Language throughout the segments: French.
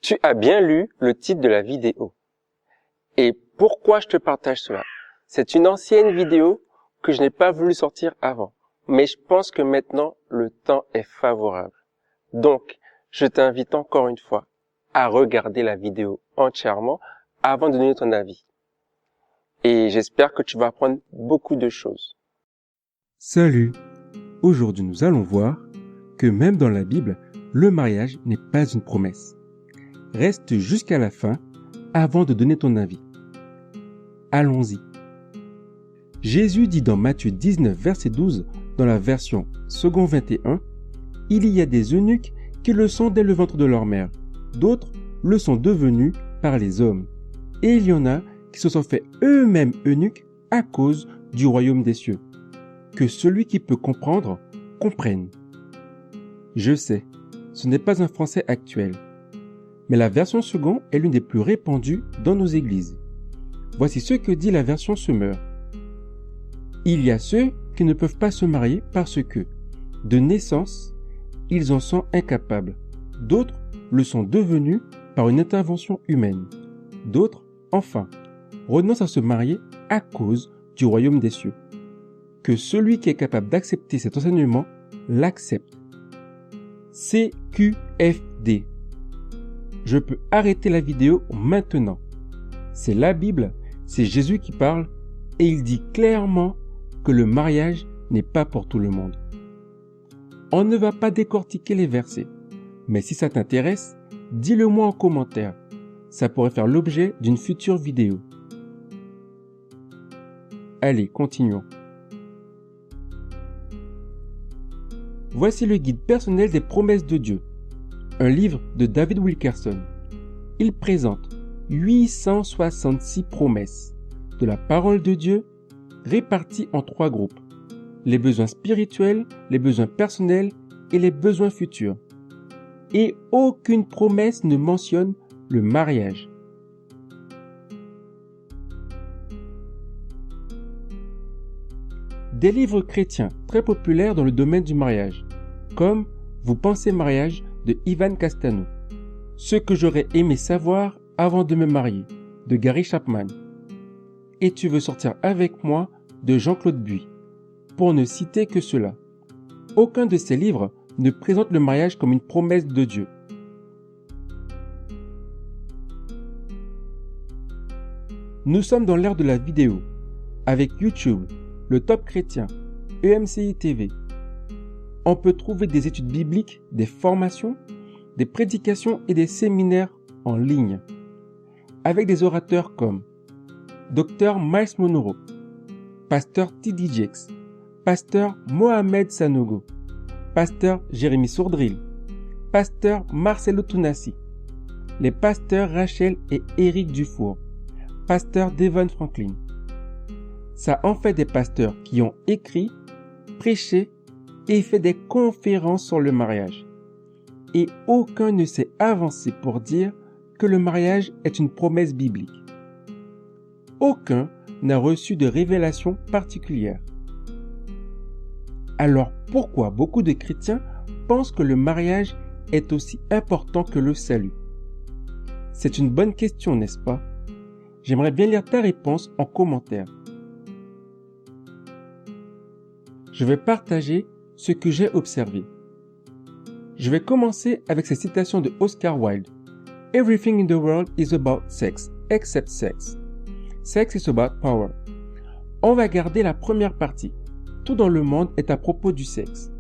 Tu as bien lu le titre de la vidéo. Et pourquoi je te partage cela? C'est une ancienne vidéo que je n'ai pas voulu sortir avant. Mais je pense que maintenant, le temps est favorable. Donc, je t'invite encore une fois à regarder la vidéo entièrement avant de donner ton avis. Et j'espère que tu vas apprendre beaucoup de choses. Salut! Aujourd'hui, nous allons voir que même dans la Bible, le mariage n'est pas une promesse. Reste jusqu'à la fin avant de donner ton avis. Allons-y. Jésus dit dans Matthieu 19, verset 12, dans la version second 21, « Il y a des eunuques qui le sont dès le ventre de leur mère, d'autres le sont devenus par les hommes, et il y en a qui se sont fait eux-mêmes eunuques à cause du royaume des cieux. Que celui qui peut comprendre, comprenne. » Je sais, ce n'est pas un français actuel, mais la version second est l'une des plus répandues dans nos églises. Voici ce que dit la version Semeur. Il y a ceux qui ne peuvent pas se marier parce que, de naissance, ils en sont incapables. D'autres le sont devenus par une intervention humaine. D'autres, enfin, renoncent à se marier à cause du royaume des cieux. Que celui qui est capable d'accepter cet enseignement l'accepte. CQFD. Je peux arrêter la vidéo maintenant. C'est la Bible, c'est Jésus qui parle et il dit clairement que le mariage n'est pas pour tout le monde. On ne va pas décortiquer les versets, mais si ça t'intéresse, dis-le moi en commentaire. Ça pourrait faire l'objet d'une future vidéo. Allez, continuons. Voici le guide personnel des promesses de Dieu, un livre de David Wilkerson. Il présente 866 promesses de la parole de Dieu réparties en 3 groupes. Les besoins spirituels, les besoins personnels et les besoins futurs. Et aucune promesse ne mentionne le mariage. Des livres chrétiens très populaires dans le domaine du mariage, comme Vous pensez mariage de Ivan Castano, Ce que j'aurais aimé savoir avant de me marier de Gary Chapman, Et tu veux sortir avec moi de Jean-Claude Buis, pour ne citer que cela. Aucun de ces livres ne présente le mariage comme une promesse de Dieu. Nous sommes dans l'ère de la vidéo, avec YouTube, le Top Chrétien, EMCI TV. On peut trouver des études bibliques, des formations, des prédications et des séminaires en ligne, avec des orateurs comme Dr Miles Monroe, Pasteur T.D. Jakes, Pasteur Mohamed Sanogo, Pasteur Jérémy Sourdril, Pasteur Marcelo Tunasi, les pasteurs Rachel et Éric Dufour, Pasteur Devon Franklin. Ça en fait des pasteurs qui ont écrit, prêché et fait des conférences sur le mariage. Et aucun ne s'est avancé pour dire que le mariage est une promesse biblique. Aucun n'a reçu de révélation particulière. Alors pourquoi beaucoup de chrétiens pensent que le mariage est aussi important que le salut? C'est une bonne question, n'est-ce pas? J'aimerais bien lire ta réponse en commentaire. Je vais partager ce que j'ai observé. Je vais commencer avec ces citations de Oscar Wilde. Everything in the world is about sex, except sex. Sex is about power. On va garder la première partie. Tout dans le monde est à propos du sexe.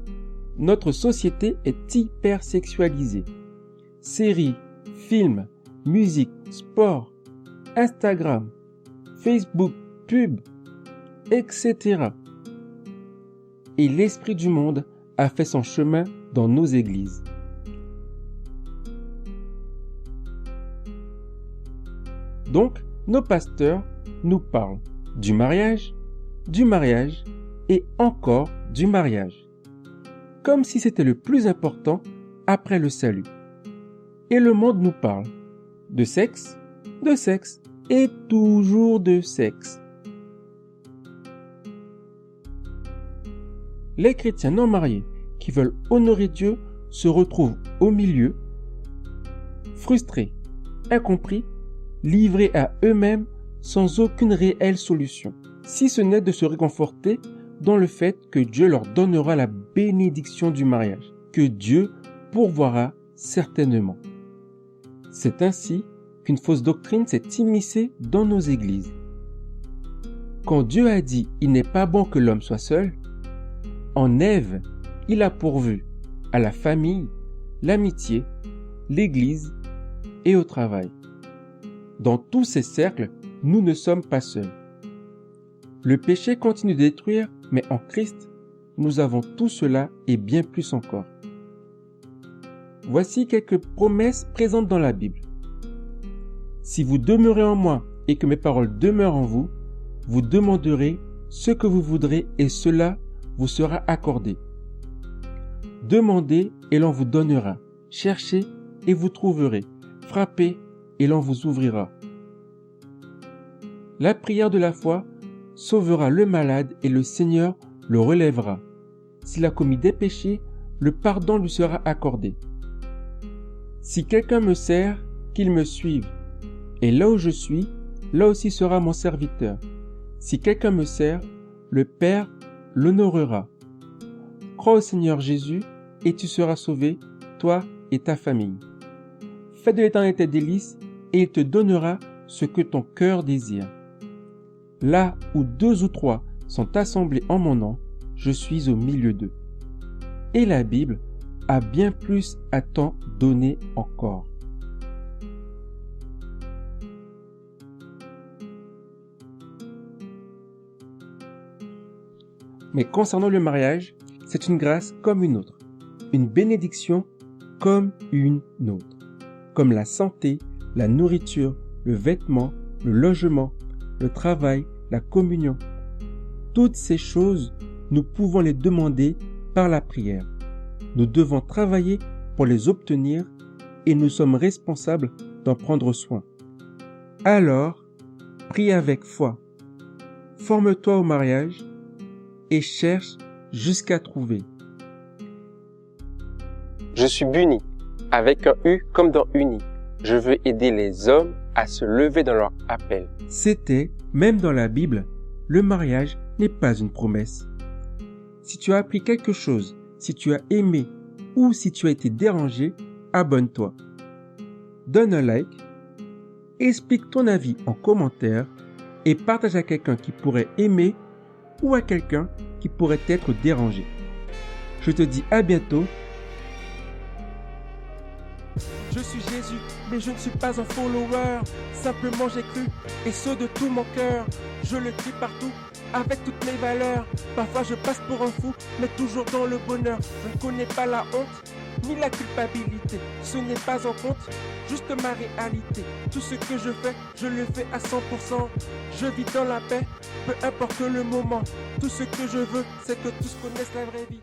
Notre société est hypersexualisée. Séries, films, musique, sport, Instagram, Facebook, pub, etc. Et l'esprit du monde a fait son chemin dans nos églises. Donc, nos pasteurs nous parlent du mariage et encore du mariage. Comme si c'était le plus important après le salut. Et le monde nous parle de sexe et toujours de sexe. Les chrétiens non mariés qui veulent honorer Dieu se retrouvent au milieu, frustrés, incompris, livrés à eux-mêmes sans aucune réelle solution, si ce n'est de se réconforter dans le fait que Dieu leur donnera la bénédiction du mariage, que Dieu pourvoira certainement. C'est ainsi qu'une fausse doctrine s'est immiscée dans nos églises. Quand Dieu a dit « il n'est pas bon que l'homme soit seul », en Ève, il a pourvu à la famille, l'amitié, l'église et au travail. Dans tous ces cercles, nous ne sommes pas seuls. Le péché continue de détruire, mais en Christ, nous avons tout cela et bien plus encore. Voici quelques promesses présentes dans la Bible. Si vous demeurez en moi et que mes paroles demeurent en vous, vous demanderez ce que vous voudrez et cela vous sera accordé. Demandez et l'on vous donnera. Cherchez et vous trouverez. Frappez et l'on vous ouvrira. La prière de la foi sauvera le malade et le Seigneur le relèvera. S'il a commis des péchés, le pardon lui sera accordé. Si quelqu'un me sert, qu'il me suive. Et là où je suis, là aussi sera mon serviteur. Si quelqu'un me sert, le Père l'honorera. Crois au Seigneur Jésus et tu seras sauvé, toi et ta famille. Fais de l'Éternel tes délices et il te donnera ce que ton cœur désire. Là où 2 ou 3 sont assemblés en mon nom, je suis au milieu d'eux. Et la Bible a bien plus à t'en donner encore. Mais concernant le mariage, c'est une grâce comme une autre, une bénédiction comme une autre, comme la santé, la nourriture, le vêtement, le logement, le travail, la communion. Toutes ces choses, nous pouvons les demander par la prière. Nous devons travailler pour les obtenir et nous sommes responsables d'en prendre soin. Alors, prie avec foi. Forme-toi au mariage et cherche jusqu'à trouver. Je suis Buni, avec un U comme dans Uni. Je veux aider les hommes à se lever dans leur appel. C'était, même dans la Bible, le mariage n'est pas une promesse. Si tu as appris quelque chose, si tu as aimé ou si tu as été dérangé, abonne-toi. Donne un like, explique ton avis en commentaire et partage à quelqu'un qui pourrait aimer ou à quelqu'un qui pourrait être dérangé. Je te dis à bientôt. Je suis Jésus, mais je ne suis pas un follower. Simplement j'ai cru, et ce de tout mon cœur. Je le crie partout, avec toutes mes valeurs. Parfois je passe pour un fou, mais toujours dans le bonheur. Je ne connais pas la honte, ni la culpabilité. Ce n'est pas en compte, juste ma réalité. Tout ce que je fais, je le fais à 100%. Je vis dans la paix, peu importe le moment. Tout ce que je veux, c'est que tous connaissent la vraie vie.